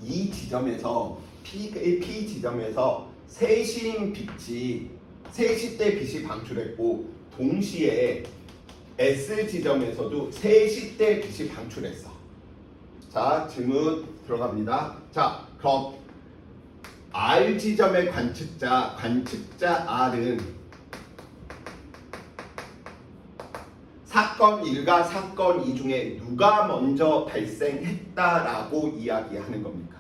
이 지점에서 P 지점에서 3시인 빛이 3시 때 빛이 방출했고, 동시에 S 지점에서도 3시 때 빛이 방출했어. 자, 질문 들어갑니다. 자, 그럼 R 지점의 관측자 R은 사건 1과 사건 2 중에 누가 먼저 발생했다라고 이야기하는 겁니까?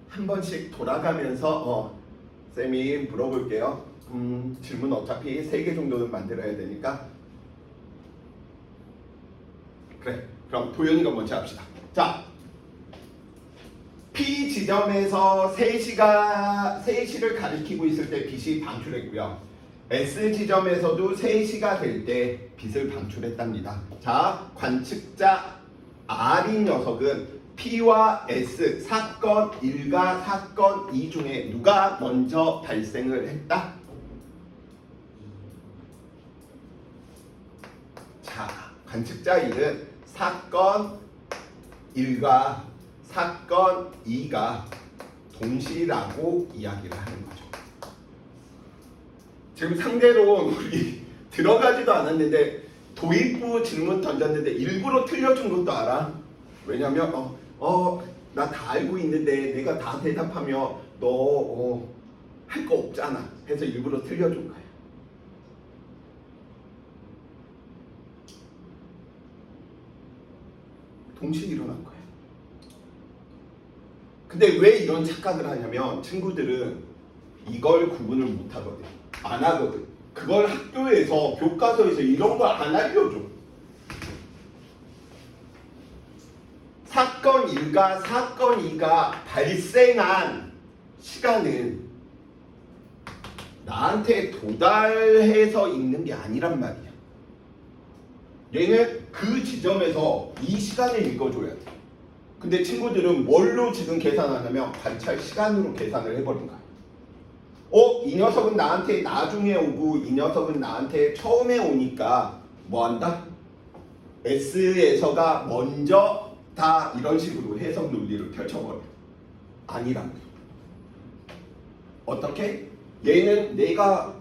한 번씩 돌아가면서 쌤이 물어볼게요. 질문 어차피 3개 정도는 만들어야 되니까. 그래, 그럼 도현이가 먼저 합시다. 자, P 지점에서 3시를 가리키고 있을 때 빛이 방출했고요. S 지점에서도 3시가 될 때 빛을 방출했답니다. 자, 관측자 R인 녀석은 P와 S, 사건 1과 사건 2 중에 누가 먼저 발생을 했다? 자, 관측자 1은 사건 1과 사건 2가 동시라고 이야기를 하는 거죠. 지금 상대로 우리 들어가지도 않았는데 도입부 질문 던졌는데 일부러 틀려준 것도 알아? 왜냐면 나 다 알고 있는데 내가 다 대답하면 너 할 거 없잖아 해서 일부러 틀려준 거야. 동시에 일어난 거야. 근데 왜 이런 착각을 하냐면 친구들은 이걸 구분을 못 하거든. 안 하거든. 그걸 학교에서 교과서에서 이런 걸 안 알려줘. 사건 1과 사건 2가 발생한 시간은 나한테 도달해서 있는 게 아니란 말이야. 얘는 그 지점에서 이 시간을 읽어줘야 돼. 근데 친구들은 뭘로 지금 계산하냐면 관찰 시간으로 계산을 해버린 거야. 이 녀석은 나한테 나중에 오고 이 녀석은 나한테 처음에 오니까 뭐 한다? S에서가 먼저 다 이런 식으로 해석 논리를 펼쳐버려. 아니라고요. 어떻게? 얘는 내가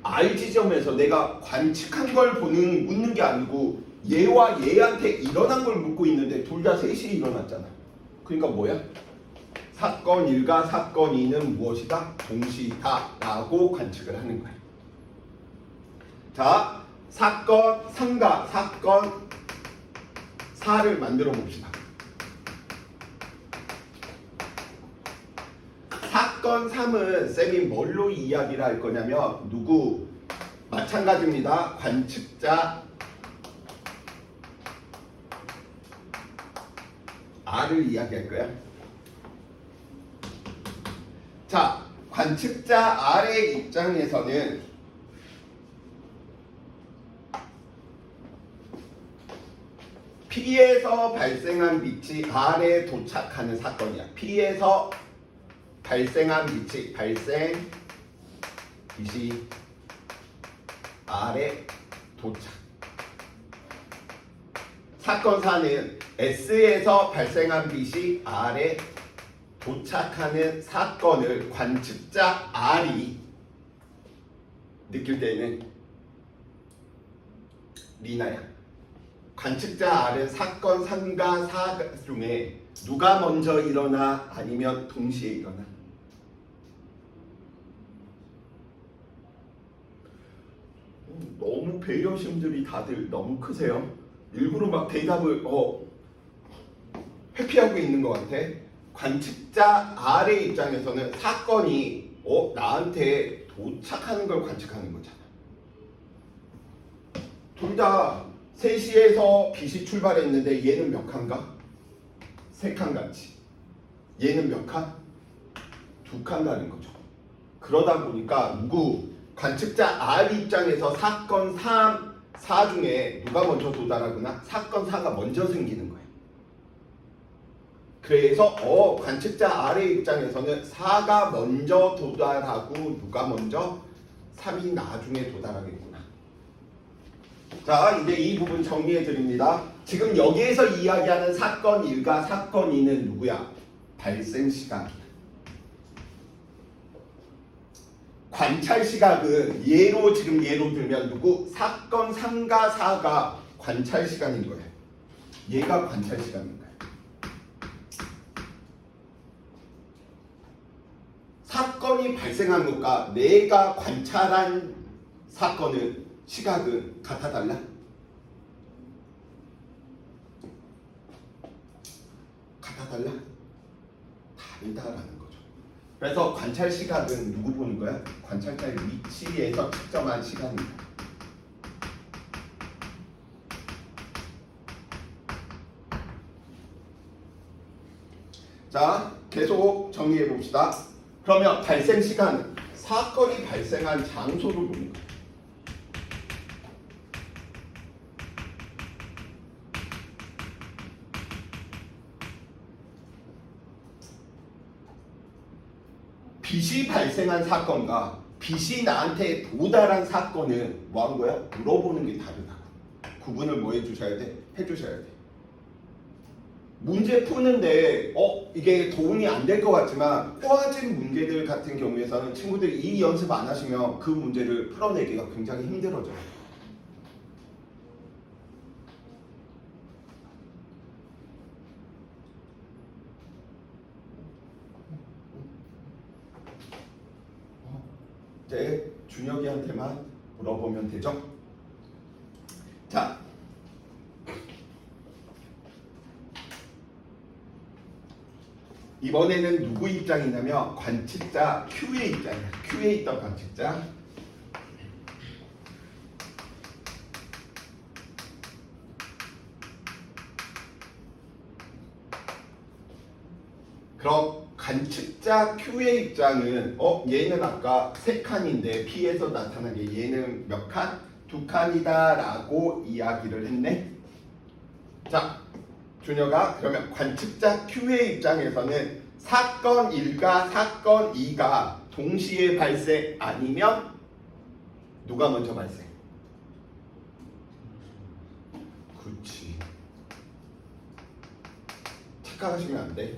R 지점에서 내가 관측한 걸 묻는 게 아니고 얘와 얘한테 일어난 걸 묻고 있는데 둘 다 3시에 일어났잖아. 그러니까 뭐야? 사건 1과 사건 2는 무엇이다? 동시다 라고 관측을 하는 거야. 자, 사건 3과 사건 4를 만들어 봅시다. 사건 3은 쌤이 뭘로 이야기를 할 거냐면 마찬가지입니다. 관측자 R을 이야기할 거야. 자, 관측자 R의 입장에서는 P에서 발생한 빛이 R에 도착하는 사건이야. P에서 발생한 빛이 R에 도착. 사건 4는 S에서 발생한 빛이 R에 도착하는 사건을 관측자 R이 느낄 때는 리나야. 관측자 R은 사건 3과 4 중에 누가 먼저 일어나 아니면 동시에 일어나? 너무 배려심들이 다들 너무 크세요. 일부러 막 대답을 회피하고 있는 것 같아. 관측자 R의 입장에서는 사건이 나한테 도착하는 걸 관측하는 거잖아. 둘 다 3시에서 빛이 출발했는데 얘는 몇 칸가? 3칸 같이. 얘는 몇 칸? 2칸 가는 거죠. 그러다 보니까 관측자 R 입장에서 사건 3, 4 중에 누가 먼저 도달하거나 사건 4가 먼저 생기는 거예요. 그래서 관측자 R의 입장에서는 4가 먼저 도달하고 누가 먼저 3이 나중에 도달하겠구나. 자, 이제 이 부분 정리해 드립니다. 지금 여기에서 이야기하는 사건 1과 사건 2는 누구야? 발생 시각이야. 관찰 시각은 예로 들면 사건 3과 4가 관찰 시간인 거예요. 얘가 관찰 시간인 거예요. 사건이 발생한 것과 내가 관찰한 사건은 시각은 같아 달라? 같아 달라? 다르다라는 거죠. 그래서 관찰 시각은 누구 보는 거야? 관찰자의 위치에서 측정한 시간입니다. 자, 계속 정리해 봅시다. 그러면 발생 시간은 사건이 발생한 장소를 보는 거예요. 빛이 발생한 사건과 빛이 나한테 도달한 사건은 뭐 한 거야? 물어보는 게 다르다고. 구분을 뭐 해주셔야 돼? 해주셔야 돼. 문제 푸는데 이게 도움이 안 될 것 같지만 꼬아진 문제들 같은 경우에서는 친구들이 이 연습 안 하시면 그 문제를 풀어내기가 굉장히 힘들어져요. 이제 준혁이한테만 물어보면 되죠? 자, 이번에는 누구 입장이냐면 관측자 Q의 입장이야. Q에 있던 관측자. 그럼 관측자 Q의 입장은 얘는 아까 3칸인데 P에서 나타난 게 얘는 몇 칸? 2칸이다 라고 이야기를 했네. 자, 준혁아, 그러면 관측자 Q의 입장에서는 사건 1과 사건 2가 동시에 발생 아니면 누가 먼저 발생? 그렇지. 착각하시면 안 돼.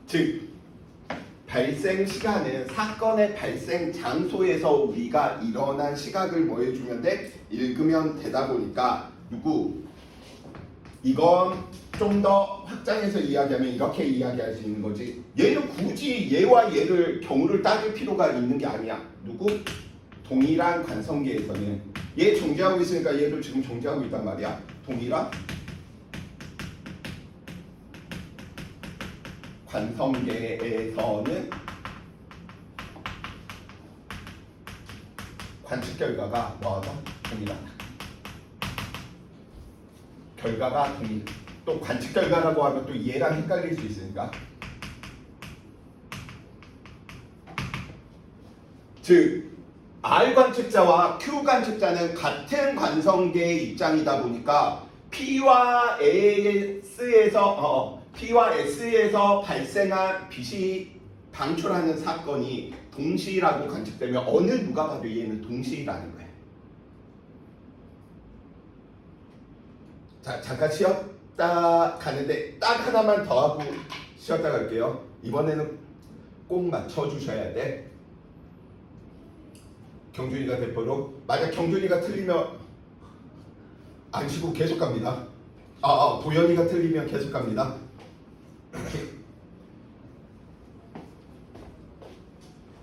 즉 발생 시간은 사건의 발생 장소에서 우리가 일어난 시각을 뭐 해주면 돼? 읽으면 되다 보니까 이건 좀 더 확장해서 이야기하면 이렇게 이야기할 수 있는 거지. 얘는 굳이 얘와 얘를 경우를 따질 필요가 있는 게 아니야. 동일한 관성계에서는 얘 존재하고 있으니까 얘도 지금 존재하고 있단 말이야. 동일한 관성계에서는 관측 결과가 뭐하다? 동일하다. 결과가 동일. 또 관측 결과라고 하면 또 얘랑 헷갈릴 수 있으니까. 즉 R 관측자와 Q 관측자는 같은 관성계의 입장이다 보니까 P와 S에서 발생한 빛이 방출하는 사건이 동시라고 관측되면 어느 누가 봐도 얘는 동시라는 거예요. 자, 잠깐 쉬었다 가는데 딱 하나만 더 하고 쉬었다 갈게요. 이번에는 꼭 맞춰주셔야 돼. 경준이가 대표로. 만약 경준이가 틀리면 안 쉬고 계속 갑니다. 도현이가 틀리면 계속 갑니다.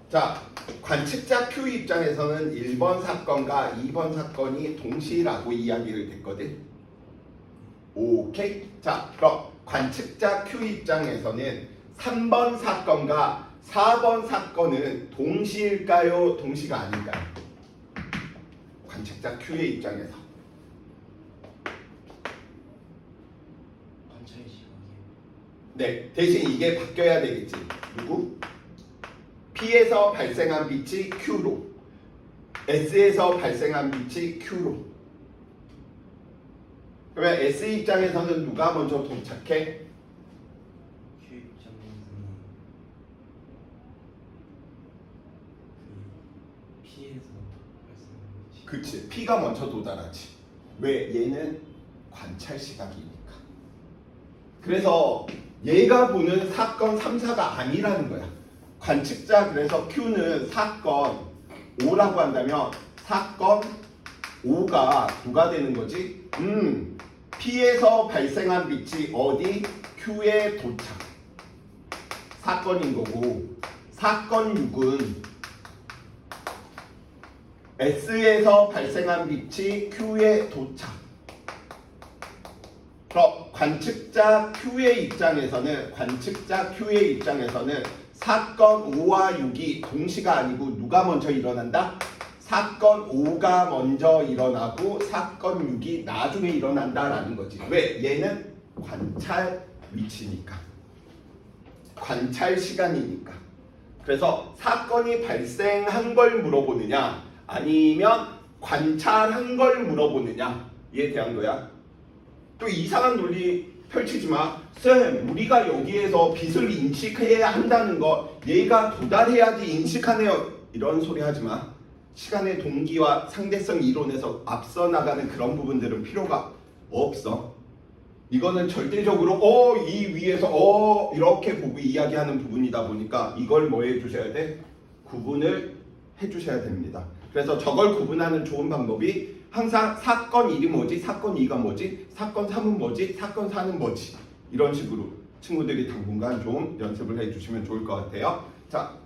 자, 관측자 Q 입장에서는 1번 사건과 2번 사건이 동시라고 이야기를 됐거든. 오케이? 자, 그럼 관측자 Q 입장에서는 3번 사건과 4번 사건은 동시일까요? 동시가 아닐까요? 관측자 Q의 입장에서. 관찰 시각이요. 네, 대신 이게 바뀌어야 되겠지. 누구? P에서 발생한 빛이 Q로, S에서 발생한 빛이 Q로. 그러면 S 입장에서는 누가 먼저 도착해? Q 입장에서는 그 P에서 발생하는 것이. 그치, P가 먼저 도달하지. 왜? 얘는 관찰 시각이니까. 그래서 얘가 보는 사건 3, 4가 아니라는 거야. 관측자, 그래서 Q는 사건 5라고 한다면 사건 5가 누가 되는 거지? P에서 발생한 빛이 어디? Q에 도착. 사건인 거고, 사건 6은 S에서 발생한 빛이 Q에 도착. 그럼 관측자 Q의 입장에서는 사건 5와 6이 동시가 아니고 누가 먼저 일어난다? 사건 5가 먼저 일어나고 사건 6이 나중에 일어난다라는 거지. 왜? 얘는 관찰 위치니까. 관찰 시간이니까. 그래서 사건이 발생한 걸 물어보느냐 아니면 관찰한 걸 물어보느냐에 대한 거야. 또 이상한 논리 펼치지 마. 쌤, 우리가 여기에서 빛을 인식해야 한다는 거 얘가 도달해야지 인식하네요. 이런 소리 하지 마. 시간의 동기와 상대성 이론에서 앞서 나가는 그런 부분들은 필요가 없어. 이거는 절대적으로 이 위에서 이렇게 보고 이야기하는 부분이다 보니까 이걸 뭐 해주셔야 돼? 구분을 해주셔야 됩니다. 그래서 저걸 구분하는 좋은 방법이 항상 사건 1이 뭐지? 사건 2가 뭐지? 사건 3은 뭐지? 사건 4는 뭐지? 이런 식으로 친구들이 당분간 좀 연습을 해주시면 좋을 것 같아요. 자,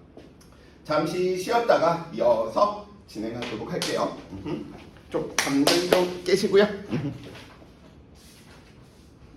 잠시 쉬었다가 이어서 진행하도록 할게요. 좀 잠들 좀 깨시고요.